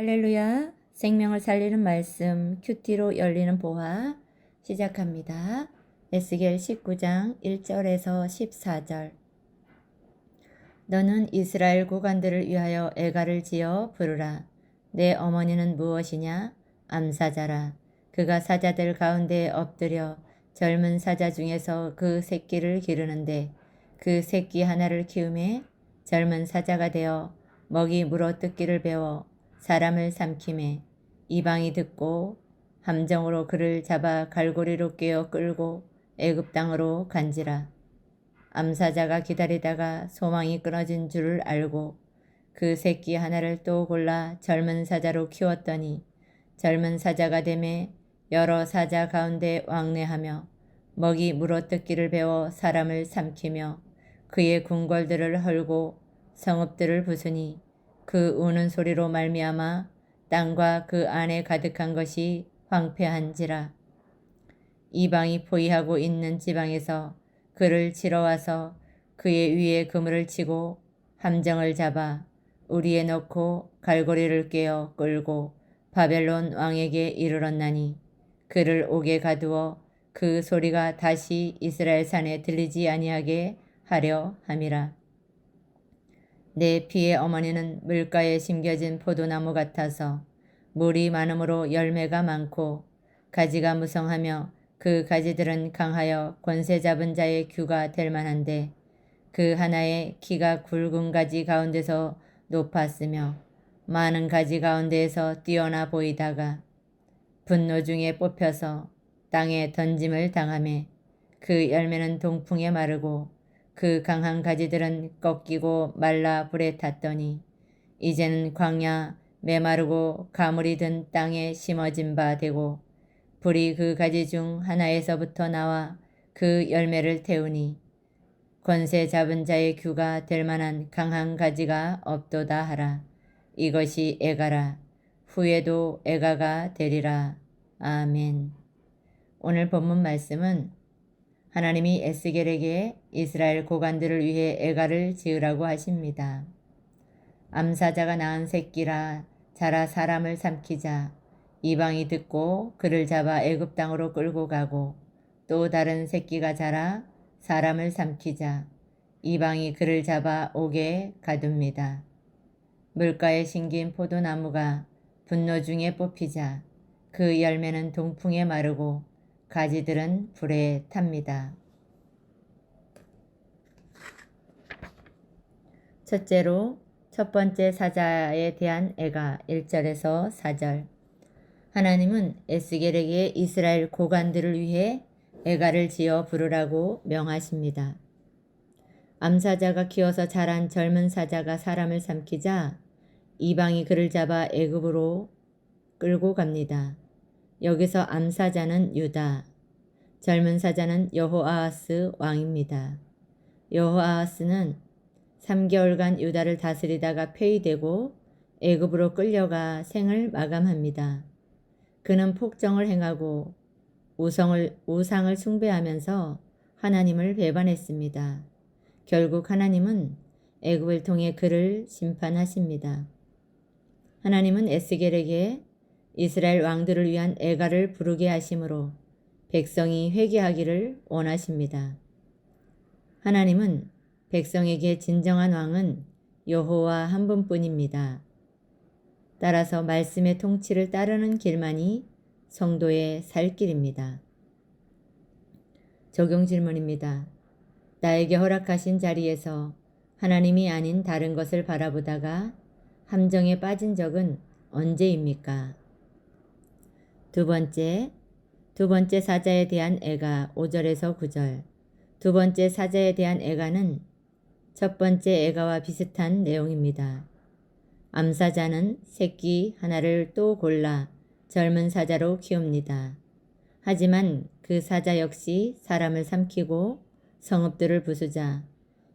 할렐루야. 생명을 살리는 말씀 큐티로 열리는 보화 시작합니다. 에스겔 19장 1절에서 14절. 너는 이스라엘 고관들을 위하여 애가를 지어 부르라. 내 어머니는 무엇이냐? 암사자라. 그가 사자들 가운데 엎드려 젊은 사자 중에서 그 새끼를 기르는데 그 새끼 하나를 키우매 젊은 사자가 되어 먹이 물어뜯기를 배워 사람을 삼키매 이방이 듣고 함정으로 그를 잡아 갈고리로 꿰어 끌고 애굽 땅으로 간지라. 암사자가 기다리다가 소망이 끊어진 줄을 알고 그 새끼 하나를 또 골라 젊은 사자로 키웠더니 젊은 사자가 되매 여러 사자 가운데 왕래하며 먹이 물어뜯기를 배워 사람을 삼키며 그의 궁궐들을 헐고 성읍들을 부수니 그 우는 소리로 말미암아 땅과 그 안에 가득한 것이 황폐한지라. 이방이 포위하고 있는 지방에서 그를 치러 와서 그의 위에 그물을 치고 함정을 잡아 우리에 넣고 갈고리를 꿰어 끌고 바벨론 왕에게 이르렀나니 그를 옥에 가두어 그 소리가 다시 이스라엘 산에 들리지 아니하게 하려 함이라. 내 피의 어머니는 물가에 심겨진 포도나무 같아서 물이 많음으로 열매가 많고 가지가 무성하며 그 가지들은 강하여 권세 잡은 자의 규가 될 만한데 그 하나의 키가 굵은 가지 가운데서 높았으며 많은 가지 가운데에서 뛰어나 보이다가 분노 중에 뽑혀서 땅에 던짐을 당하매 그 열매는 동풍에 마르고 그 강한 가지들은 꺾이고 말라 불에 탔더니 이제는 광야 메마르고 가물이 든 땅에 심어진 바 되고 불이 그 가지 중 하나에서부터 나와 그 열매를 태우니 권세 잡은 자의 규가 될 만한 강한 가지가 없도다 하라. 이것이 애가라. 후에도 애가가 되리라. 아멘. 오늘 본문 말씀은 하나님이 에스겔에게 이스라엘 고관들을 위해 애가를 지으라고 하십니다. 암사자가 낳은 새끼라 자라 사람을 삼키자 이방이 듣고 그를 잡아 애굽 땅으로 끌고 가고 또 다른 새끼가 자라 사람을 삼키자 이방이 그를 잡아 옥에 가둡니다. 물가에 심긴 포도나무가 분노 중에 뽑히자 그 열매는 동풍에 마르고 가지들은 불에 탑니다. 첫째로 첫 번째 사자에 대한 애가 1절에서 4절. 하나님은 에스겔에게 이스라엘 고관들을 위해 애가를 지어 부르라고 명하십니다. 암사자가 키워서 자란 젊은 사자가 사람을 삼키자 이방이 그를 잡아 애굽으로 끌고 갑니다. 여기서 암사자는 유다, 젊은 사자는 여호아하스 왕입니다. 여호아하스는 3개월간 유다를 다스리다가 폐위되고 애굽으로 끌려가 생을 마감합니다. 그는 폭정을 행하고 우상을 숭배하면서 하나님을 배반했습니다. 결국 하나님은 애굽을 통해 그를 심판하십니다. 하나님은 에스겔에게 이스라엘 왕들을 위한 애가를 부르게 하심으로 백성이 회개하기를 원하십니다. 하나님은 백성에게 진정한 왕은 여호와 한 분뿐입니다. 따라서 말씀의 통치를 따르는 길만이 성도의 살 길입니다. 적용 질문입니다. 나에게 허락하신 자리에서 하나님이 아닌 다른 것을 바라보다가 함정에 빠진 적은 언제입니까? 두 번째 사자에 대한 애가 5절에서 9절. 두 번째 사자에 대한 애가는 첫 번째 애가와 비슷한 내용입니다. 암사자는 새끼 하나를 또 골라 젊은 사자로 키웁니다. 하지만 그 사자 역시 사람을 삼키고 성읍들을 부수자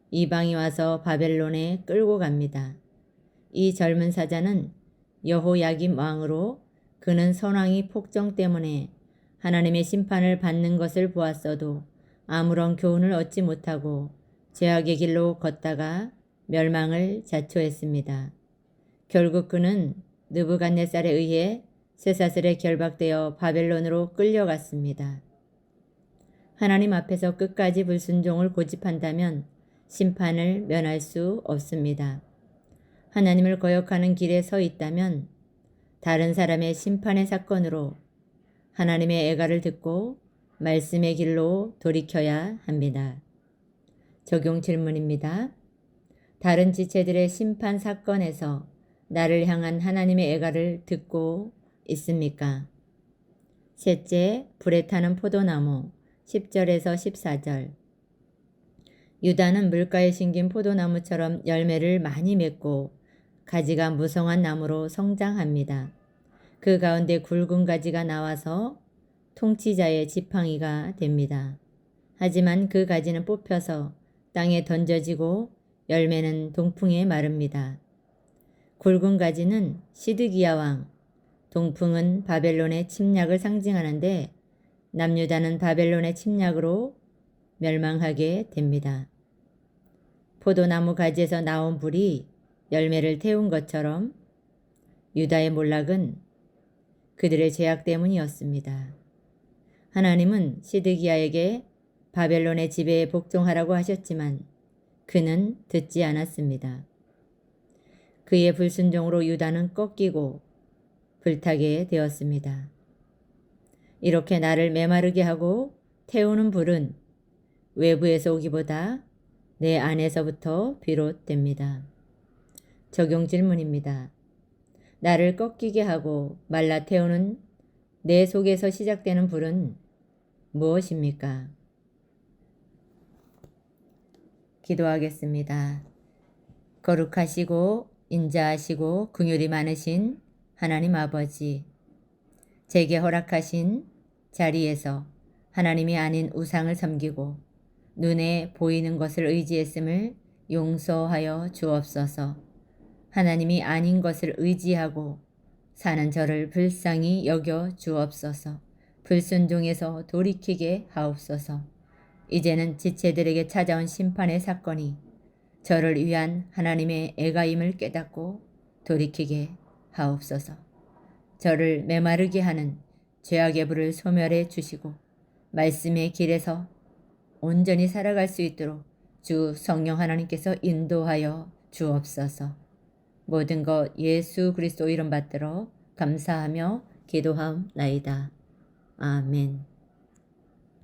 이방이 와서 바벨론에 끌고 갑니다. 이 젊은 사자는 여호야김 왕으로 그는 선왕이 폭정 때문에 하나님의 심판을 받는 것을 보았어도 아무런 교훈을 얻지 못하고 죄악의 길로 걷다가 멸망을 자초했습니다. 결국 그는 느부갓네살에 의해 쇠사슬에 결박되어 바벨론으로 끌려갔습니다. 하나님 앞에서 끝까지 불순종을 고집한다면 심판을 면할 수 없습니다. 하나님을 거역하는 길에 서 있다면 다른 사람의 심판의 사건으로 하나님의 애가를 듣고 말씀의 길로 돌이켜야 합니다. 적용 질문입니다. 다른 지체들의 심판 사건에서 나를 향한 하나님의 애가를 듣고 있습니까? 셋째, 불에 타는 포도나무 10절에서 14절. 유다는 물가에 심긴 포도나무처럼 열매를 많이 맺고 가지가 무성한 나무로 성장합니다. 그 가운데 굵은 가지가 나와서 통치자의 지팡이가 됩니다. 하지만 그 가지는 뽑혀서 땅에 던져지고 열매는 동풍에 마릅니다. 굵은 가지는 시드기야 왕, 동풍은 바벨론의 침략을 상징하는데 남유다는 바벨론의 침략으로 멸망하게 됩니다. 포도나무 가지에서 나온 불이 열매를 태운 것처럼 유다의 몰락은 그들의 죄악 때문이었습니다. 하나님은 시드기야에게 바벨론의 지배에 복종하라고 하셨지만 그는 듣지 않았습니다. 그의 불순종으로 유다는 꺾이고 불타게 되었습니다. 이렇게 나를 메마르게 하고 태우는 불은 외부에서 오기보다 내 안에서부터 비롯됩니다. 적용 질문입니다. 나를 꺾이게 하고 말라 태우는 내 속에서 시작되는 불은 무엇입니까? 기도하겠습니다. 거룩하시고 인자하시고 긍휼이 많으신 하나님 아버지, 제게 허락하신 자리에서 하나님이 아닌 우상을 섬기고 눈에 보이는 것을 의지했음을 용서하여 주옵소서. 하나님이 아닌 것을 의지하고 사는 저를 불쌍히 여겨 주옵소서. 불순종에서 돌이키게 하옵소서. 이제는 지체들에게 찾아온 심판의 사건이 저를 위한 하나님의 애가임을 깨닫고 돌이키게 하옵소서. 저를 메마르게 하는 죄악의 불을 소멸해 주시고 말씀의 길에서 온전히 살아갈 수 있도록 주 성령 하나님께서 인도하여 주옵소서. 모든 것 예수 그리스도 이름 받들어 감사하며 기도하옵나이다. 아멘.